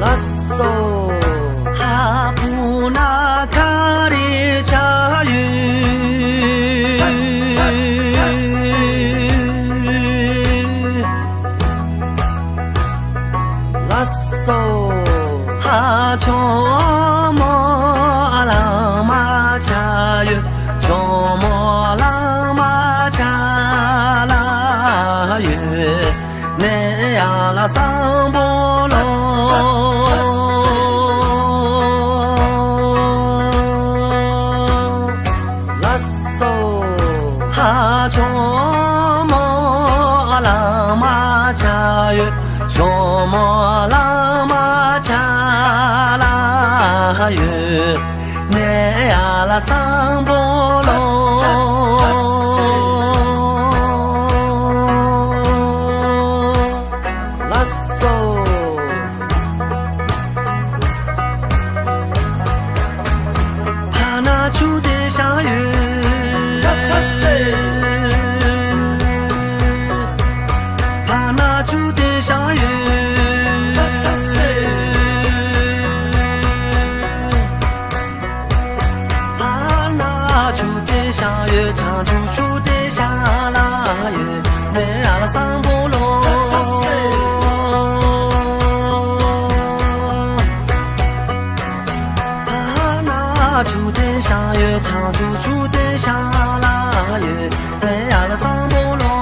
拉索哈布那卡里加雨，拉索哈乔莫拉玛加雨，乔莫拉玛加拉雨，内亚拉桑波罗。哈乔莫拉玛加约，乔莫拉玛加拉约，内亚拉桑波罗，拉索。帕那楚的下雨。下雨，唱出出的下拉雨，内阿拉桑波罗。帕那出的下雨，唱出出的下拉雨，内阿拉桑波罗。